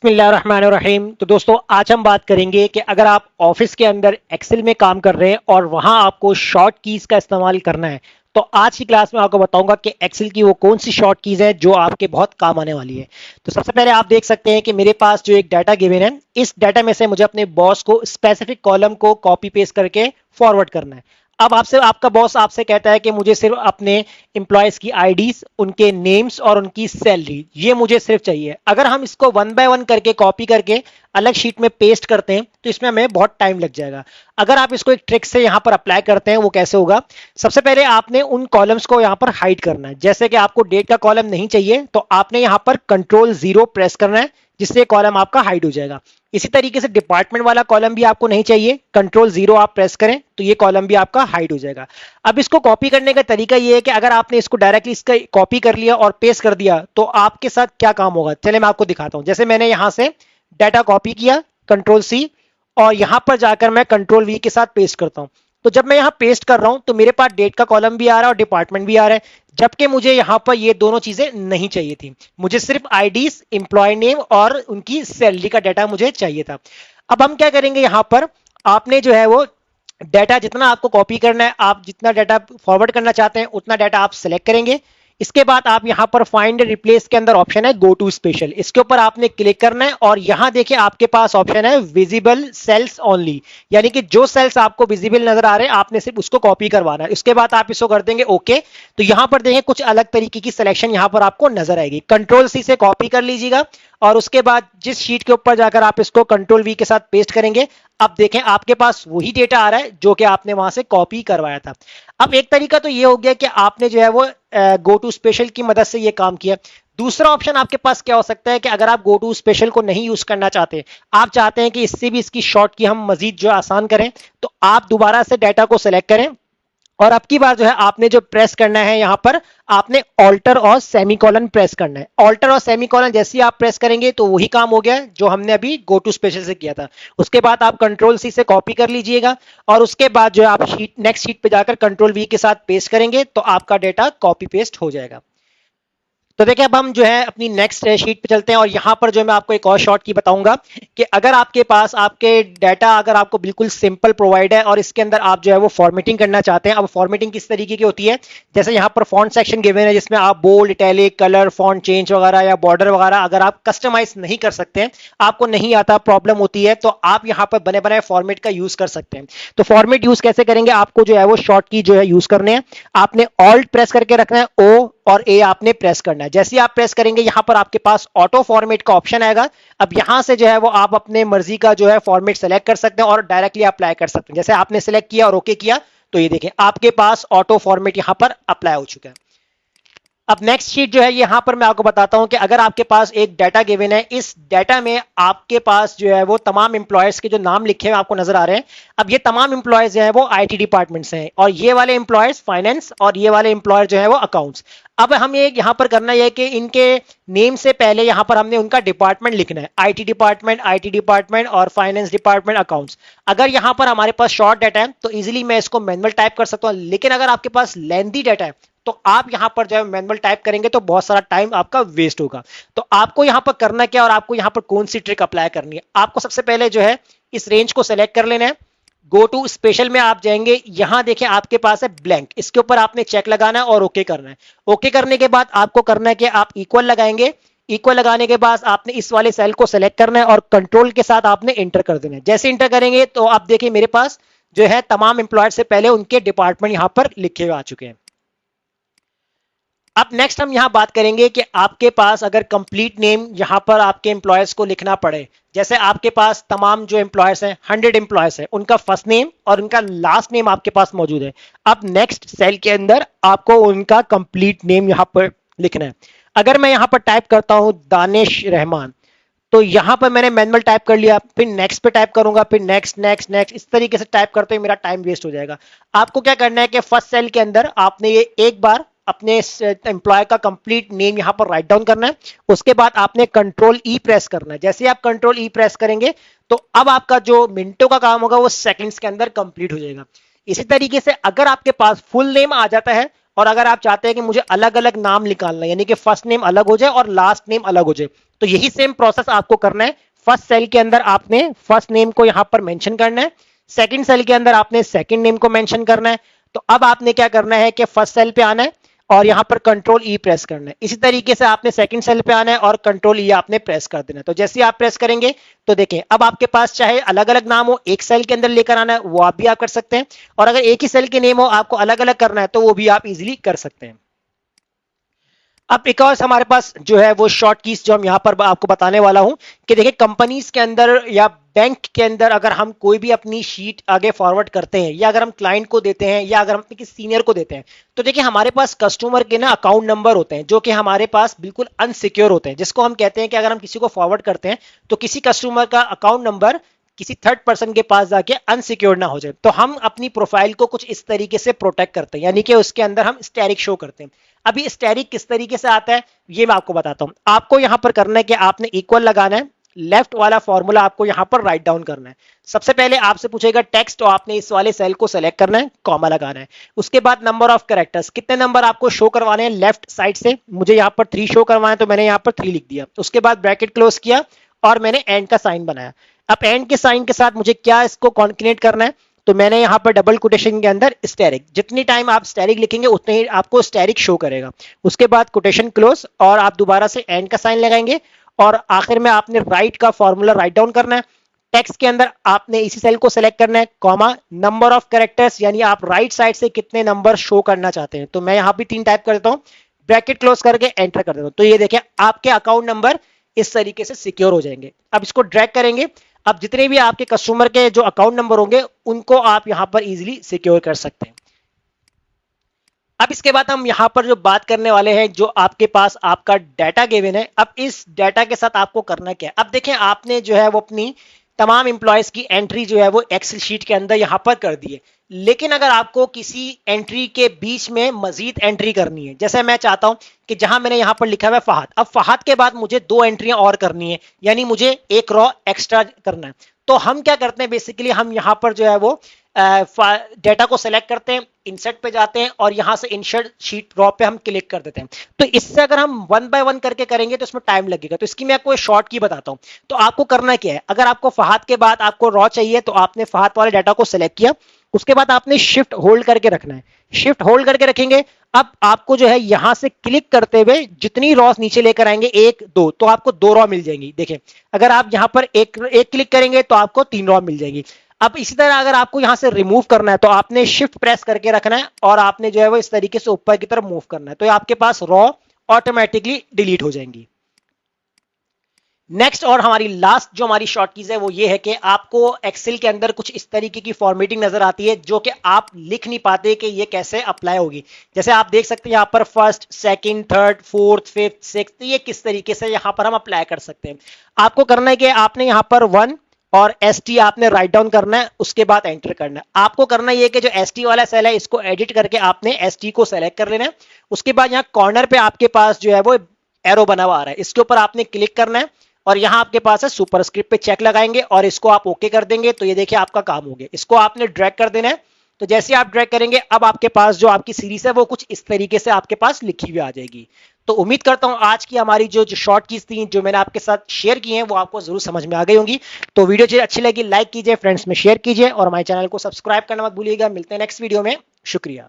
बिस्मिल्लाहिर्रहमानिर्रहीम। तो दोस्तों आज हम बात करेंगे कि अगर आप ऑफिस के अंदर एक्सेल में काम कर रहे हैं और वहां आपको शॉर्ट कीज का इस्तेमाल करना है, तो आज की क्लास में आपको बताऊंगा कि एक्सेल की वो कौन सी शॉर्ट कीज है जो आपके बहुत काम आने वाली है। तो सबसे पहले आप देख सकते हैं कि मेरे पास जो एक डाटा गिवन है, इस डाटा में से मुझे अपने बॉस को स्पेसिफिक कॉलम को कॉपी पेस्ट करके फॉरवर्ड करना है। अब आपसे आपका बॉस आपसे कहता है कि मुझे सिर्फ अपने एम्प्लॉयज की आईडीज, उनके नेम्स और उनकी सैलरी, ये मुझे सिर्फ चाहिए। अगर हम इसको वन बाय वन करके कॉपी करके अलग शीट में पेस्ट करते हैं तो इसमें हमें बहुत टाइम लग जाएगा। अगर आप इसको एक ट्रिक से यहां पर अप्लाई करते हैं, वो कैसे होगा? सबसे पहले आपने उन कॉलम्स को यहां पर हाइड करना है। जैसे कि आपको डेट का कॉलम नहीं चाहिए तो आपने यहां पर कंट्रोल 0 प्रेस करना है, जिससे कॉलम आपका हाइड हो जाएगा। इसी तरीके से डिपार्टमेंट वाला कॉलम भी आपको नहीं चाहिए, कंट्रोल 0 आप प्रेस करें तो ये कॉलम भी आपका हाइड हो जाएगा। अब इसको कॉपी करने का तरीका ये है कि अगर आपने इसको डायरेक्टली इसका कॉपी कर लिया और पेस्ट कर दिया तो आपके साथ क्या काम होगा, चले मैं आपको दिखाता हूं। जैसे मैंने यहां से डाटा कॉपी किया कंट्रोल C, और यहां पर जाकर मैं कंट्रोल V के साथ पेस्ट करता हूं। तो जब मैं यहां पेस्ट कर रहा हूं तो मेरे पास डेट का कॉलम भी आ रहा है और डिपार्टमेंट भी आ रहा है, जबकि मुझे यहां पर ये दोनों चीजें नहीं चाहिए थी। मुझे सिर्फ आईडीज, एम्प्लॉय नेम और उनकी सैलरी का डाटा मुझे चाहिए था। अब हम क्या करेंगे, यहां पर आपने जो है वो डाटा जितना आपको कॉपी करना है, आप जितना डाटा फॉरवर्ड करना चाहते हैं उतना डाटा आप सेलेक्ट करेंगे। इसके बाद आप यहां पर फाइंड रिप्लेस के अंदर ऑप्शन है गो टू स्पेशल, इसके ऊपर आपने क्लिक करना है और यहां देखिए आपके पास ऑप्शन है विजिबल सेल्स ओनली, यानी कि जो सेल्स आपको विजिबल नजर आ रहे हैं आपने सिर्फ उसको कॉपी करवाना है। उसके बाद आप इसको कर देंगे ओके। तो यहां पर देखें कुछ अलग तरीके की सिलेक्शन यहां पर आपको नजर आएगी। कंट्रोल C से कॉपी कर लीजिएगा और उसके बाद जिस शीट के ऊपर जाकर आप इसको कंट्रोल V के साथ पेस्ट करेंगे, अब देखें आपके पास वही डेटा आ रहा है जो कि आपने वहां से कॉपी करवाया था। अब एक तरीका तो ये हो गया कि आपने जो है वो गो टू स्पेशल की मदद से ये काम किया। दूसरा ऑप्शन आपके पास क्या हो सकता है कि अगर आप गो टू स्पेशल को नहीं यूज करना चाहते, आप चाहते हैं कि इससे भी इसकी शॉर्ट की हम मजीद जो आसान करें, तो आप दोबारा से डाटा को सेलेक्ट करें और अब की बार जो है आपने जो प्रेस करना है, यहां पर आपने ऑल्टर और सेमीकोलन प्रेस करना है। ऑल्टर और सेमीकोलन जैसे ही आप प्रेस करेंगे तो वही काम हो गया जो हमने अभी गो टू स्पेशल से किया था। उसके बाद आप कंट्रोल C से कॉपी कर लीजिएगा और उसके बाद जो है आप नेक्स्ट शीट पे जाकर कंट्रोल V के साथ पेस्ट करेंगे तो आपका डेटा कॉपी पेस्ट हो जाएगा। तो देखिए अब हम जो है अपनी नेक्स्ट शीट पे चलते हैं और यहां पर जो मैं आपको एक और शॉर्ट की बताऊंगा कि अगर आपके पास आपके डाटा अगर आपको बिल्कुल सिंपल प्रोवाइड है और इसके अंदर आप जो है वो फॉर्मेटिंग करना चाहते हैं। अब फॉर्मेटिंग किस तरीके की होती है, जैसे यहां पर फॉन्ट सेक्शन गिवन है जिसमें आप bold, italic, colour, font change वगैरह या बॉर्डर वगैरह अगर आप कस्टमाइज नहीं कर सकते हैं, आपको नहीं आता, प्रॉब्लम होती है, तो आप यहां पर बने बनाए फॉर्मेट का यूज कर सकते हैं। तो फॉर्मेट यूज कैसे करेंगे, आपको जो है वो शॉर्ट की जो है यूज करने हैं। आपने ऑल्ट प्रेस करके रखना है, O और A आपने प्रेस करना है। जैसे ही आप प्रेस करेंगे यहां पर आपके पास ऑटो फॉर्मेट का ऑप्शन आएगा। अब यहां से जो है वो आप अपने मर्जी का जो है फॉर्मेट सेलेक्ट कर सकते हैं और डायरेक्टली अप्लाई कर सकते हैं। जैसे आपने सेलेक्ट किया और ओके किया तो ये देखें आपके पास ऑटो फॉर्मेट यहां पर अप्लाई हो चुका है। अब नेक्स्ट शीट जो है यहां पर मैं आपको बताता हूं कि अगर आपके पास एक डाटा गिवन है, इस डाटा में आपके पास जो है वो तमाम एम्प्लॉयज के जो नाम लिखे हुए आपको नजर आ रहे हैं। अब ये तमाम एम्प्लॉयज जो है वो IT डिपार्टमेंट से हैं और ये वाले एम्प्लॉयज फाइनेंस और ये वाले एम्प्लॉयर जो है वो अकाउंट्स। अब हमें यहां पर करना यह है कि इनके नेम से पहले यहां पर हमने उनका डिपार्टमेंट लिखना है, IT डिपार्टमेंट और फाइनेंस डिपार्टमेंट, अकाउंट्स। अगर यहां पर हमारे पास शॉर्ट डाटा है तो इजीली मैं इसको मैनुअल टाइप कर सकता हूं, लेकिन अगर आपके पास लेंथी डाटा है तो आप यहां पर जो है मैनुअल टाइप करेंगे तो बहुत सारा टाइम आपका वेस्ट होगा। तो आपको यहां पर करना क्या और आपको यहां पर कौन सी ट्रिक अप्लाई करनी है, आपको सबसे पहले जो है इस रेंज को सेलेक्ट कर लेना है। गो टू स्पेशल में आप जाएंगे, यहां देखिए आपके पास है ब्लैंक, इसके ऊपर आपने चेक लगाना है और ओके करना है। ओके करने के बाद आपको करना है कि आप इक्वल लगाएंगे। इक्वल लगाने के बाद आपने इस वाले सेल को सेलेक्ट करना है और कंट्रोल के साथ आपने इंटर कर देना है। जैसे इंटर करेंगे तो आप देखिए मेरे पास जो है तमाम एम्प्लॉयर से पहले उनके डिपार्टमेंट यहां पर लिखे हुए आ चुके हैं। अब नेक्स्ट हम यहां बात करेंगे कि आपके पास अगर कंप्लीट नेम यहां पर आपके एम्प्लॉयर्स को लिखना पड़े, जैसे आपके पास तमाम जो एम्प्लॉयर्स हैं 100 एम्प्लॉयर्स हैं, उनका फर्स्ट नेम और उनका लास्ट नेम आपके पास मौजूद है। अब नेक्स्ट सेल के अंदर आपको उनका कंप्लीट नेम यहां पर लिखना है। अगर मैं यहां पर टाइप करता हूं दानिश रहमान, तो यहां पर मैंने मैनुअल टाइप कर लिया, फिर नेक्स्ट पे टाइप करूंगा, फिर नेक्स्ट नेक्स्ट नेक्स्ट, इस तरीके से टाइप करते हुए मेरा टाइम वेस्ट हो जाएगा। आपको क्या करना है कि फर्स्ट सेल के अंदर आपने ये एक बार अपने एम्प्लॉय का कंप्लीट नेम यहां पर राइट डाउन करना है। उसके बाद आपने कंट्रोल E प्रेस करना है। जैसे आप कंट्रोल E प्रेस करेंगे तो अब आपका जो मिनटों का काम होगा वो सेकंड्स के अंदर कंप्लीट हो जाएगा। इसी तरीके से अगर आपके पास फुल नेम आ जाता है और अगर आप चाहते हैं कि मुझे अलग अलग नाम निकालना है, यानी कि फर्स्ट नेम अलग हो जाए और लास्ट नेम अलग हो जाए, तो यही सेम प्रोसेस आपको करना है। फर्स्ट सेल के अंदर आपने फर्स्ट नेम को यहां पर मेंशन करना है, सेकंड सेल के अंदर आपने सेकंड नेम को मेंशन करना है। तो अब आपने क्या करना है कि फर्स्ट सेल पे आना है और यहां पर कंट्रोल ई प्रेस करना है। इसी तरीके से आपने सेकंड सेल पे आना है और कंट्रोल ई आपने प्रेस कर देना है। तो जैसे आप प्रेस करेंगे तो देखें अब आपके पास चाहे अलग अलग नाम हो, एक सेल के अंदर लेकर आना है वो आप भी आप कर सकते हैं, और अगर एक ही सेल के नेम हो आपको अलग अलग करना है तो वो भी आप इजीली कर सकते हैं। अब एक और हमारे पास जो है वो शॉर्ट कीज जो हम यहां पर आपको बताने वाला हूं कि देखिए कंपनीज के अंदर या बैंक के अंदर अगर हम कोई भी अपनी शीट आगे फॉरवर्ड करते हैं, या अगर हम क्लाइंट को देते हैं, या अगर हम किसी सीनियर को देते हैं, तो देखिए हमारे पास कस्टमर के ना अकाउंट नंबर होते हैं जो कि हमारे पास बिल्कुल अनसिक्योर होते हैं, जिसको हम कहते हैं कि अगर हम किसी को फॉरवर्ड करते हैं तो किसी कस्टमर का अकाउंट नंबर किसी थर्ड पर्सन के पास जाके अनसिक्योर्ड ना हो जाए, तो हम अपनी प्रोफाइल को कुछ इस तरीके से प्रोटेक्ट करते हैं, यानी कि उसके अंदर हम स्टेरिक शो करते हैं। अभी स्टेरिक किस तरीके से आता है ये मैं आपको बताता हूं। आपको यहां पर करना है कि आपने इक्वल लगाना है, लेफ्ट वाला फॉर्मूला आपको यहां पर राइट डाउन करना है। सबसे पहले आपसे पूछेगा टेक्स्ट, तो आपने इस वाले सेल को सेलेक्ट करना है, कॉमा लगाना है। उसके बाद नंबर ऑफ कैरेक्टर्स, कितने नंबर आपको शो करवाने हैं लेफ्ट साइड से, मुझे यहां पर 3 शो करवाए तो मैंने यहां पर 3 लिख दिया। उसके बाद ब्रैकेट क्लोज किया और मैंने एंड का साइन बनाया। अब एंड के साइन के साथ मुझे क्या इसको कॉन्केनेट करना है, तो मैंने यहां पर डबल कोटेशन के अंदर स्टेरिक, जितनी टाइम आप स्टेरिक लिखेंगे उतने ही आपको स्टेरिक शो करेगा। उसके बाद कोटेशन क्लोज और आप दोबारा से एंड का साइन लगाएंगे और आखिर में आपने राइट का फॉर्मूला राइट डाउन करना है। टेक्स्ट के अंदर आपने इसी सेल को सेलेक्ट करना है, कॉमा नंबर ऑफ कैरेक्टर्स, यानी आप राइट साइड से कितने नंबर शो करना चाहते हैं, तो मैं यहां भी 3 टाइप कर देता हूं, ब्रैकेट क्लोज करके एंटर कर देता हूं। तो ये देखिए आपके अकाउंट नंबर इस तरीके से सिक्योर हो जाएंगे। अब इसको ड्रैग करेंगे, अब जितने भी आपके कस्टमर के जो अकाउंट नंबर होंगे उनको आप यहां पर इजीली सिक्योर कर सकते हैं। अब इसके बाद हम यहां पर जो बात करने वाले हैं, जो आपके पास आपका डाटा गिवन है, अब इस डाटा के साथ आपको करना क्या है। अब देखें आपने जो है वो अपनी तमाम इंप्लॉयज की एंट्री जो है वो एक्सेल शीट के अंदर यहां पर कर दी है, लेकिन अगर आपको किसी एंट्री के बीच में मजीद एंट्री करनी है, जैसे मैं चाहता हूं कि जहां मैंने यहां पर लिखा हुआ है फहद, अब फहद के बाद मुझे 2 एंट्रियां और करनी है, यानी मुझे एक रॉ एक्स्ट्रा करना है, तो हम क्या करते हैं बेसिकली हम यहां पर जो है वो डेटा को सेलेक्ट करते हैं, इंसर्ट पे जाते हैं और यहां से इंसर्ट शीट रॉ पे हम क्लिक कर देते हैं। तो इससे अगर हम 1 बाय 1 करके करेंगे तो इसमें टाइम लगेगा, तो इसकी मैं आपको शॉर्ट की बताता हूं। तो आपको करना क्या है, अगर आपको फहद के बाद आपको रॉ चाहिए तो आपने फहद वाले डाटा को सेलेक्ट किया, उसके बाद आपने शिफ्ट होल्ड करके रखना है, शिफ्ट होल्ड करके रखेंगे। अब आपको जो है यहां से क्लिक करते हुए जितनी रॉस नीचे लेकर आएंगे 1 2, तो आपको 2 रॉ मिल जाएंगी। देखिए अगर आप यहां पर एक क्लिक करेंगे तो आपको 3 रॉ मिल जाएगी। अब इसी तरह अगर आपको यहां से रिमूव करना है तो आपने शिफ्ट प्रेस करके रखना है और आपने जो है वो इस तरीके से ऊपर की तरफ मूव करना है, तो आपके पास रॉ ऑटोमेटिकली डिलीट हो जाएंगी। नेक्स्ट और हमारी लास्ट जो हमारी शॉर्ट कीज है वो ये है कि आपको एक्सेल के अंदर कुछ इस तरीके की फॉर्मेटिंग नजर आती है जो कि आप लिख नहीं पाते कि ये कैसे अप्लाई होगी। जैसे आप देख सकते हैं यहाँ पर first, second, third, fourth, fifth, sixth, ये किस तरीके से यहाँ पर हम अप्लाई कर सकते हैं। आपको करना है कि आपने यहाँ पर 1 और ST आपने राइट डाउन करना है, उसके बाद एंटर करना है। आपको करना यह कि जो ST वाला सेल है इसको एडिट करके आपने ST को सेलेक्ट कर लेना है। उसके बाद यहाँ कॉर्नर पे आपके पास जो है वो एरो बना हुआ आ रहा है, इसके ऊपर आपने क्लिक करना है और यहां आपके पास है सुपरस्क्रिप्ट पे चेक लगाएंगे और इसको आप ओके कर देंगे, तो ये देखिए आपका काम हो गया। इसको आपने ड्रैग कर देना है, तो जैसे आप ड्रैग करेंगे अब आपके पास जो आपकी सीरीज है वो कुछ इस तरीके से आपके पास लिखी हुई आ जाएगी। तो उम्मीद करता हूं आज की हमारी जो शॉर्ट कीज थी जो मैंने आपके साथ शेयर की हैं वो आपको जरूर समझ में आ गई होंगी। तो वीडियो जो अच्छी लगी लाइक कीजिए, फ्रेंड्स में शेयर कीजिए और हमारे चैनल को सब्सक्राइब करना मत भूलिएगा। मिलते हैं नेक्स्ट वीडियो में, शुक्रिया।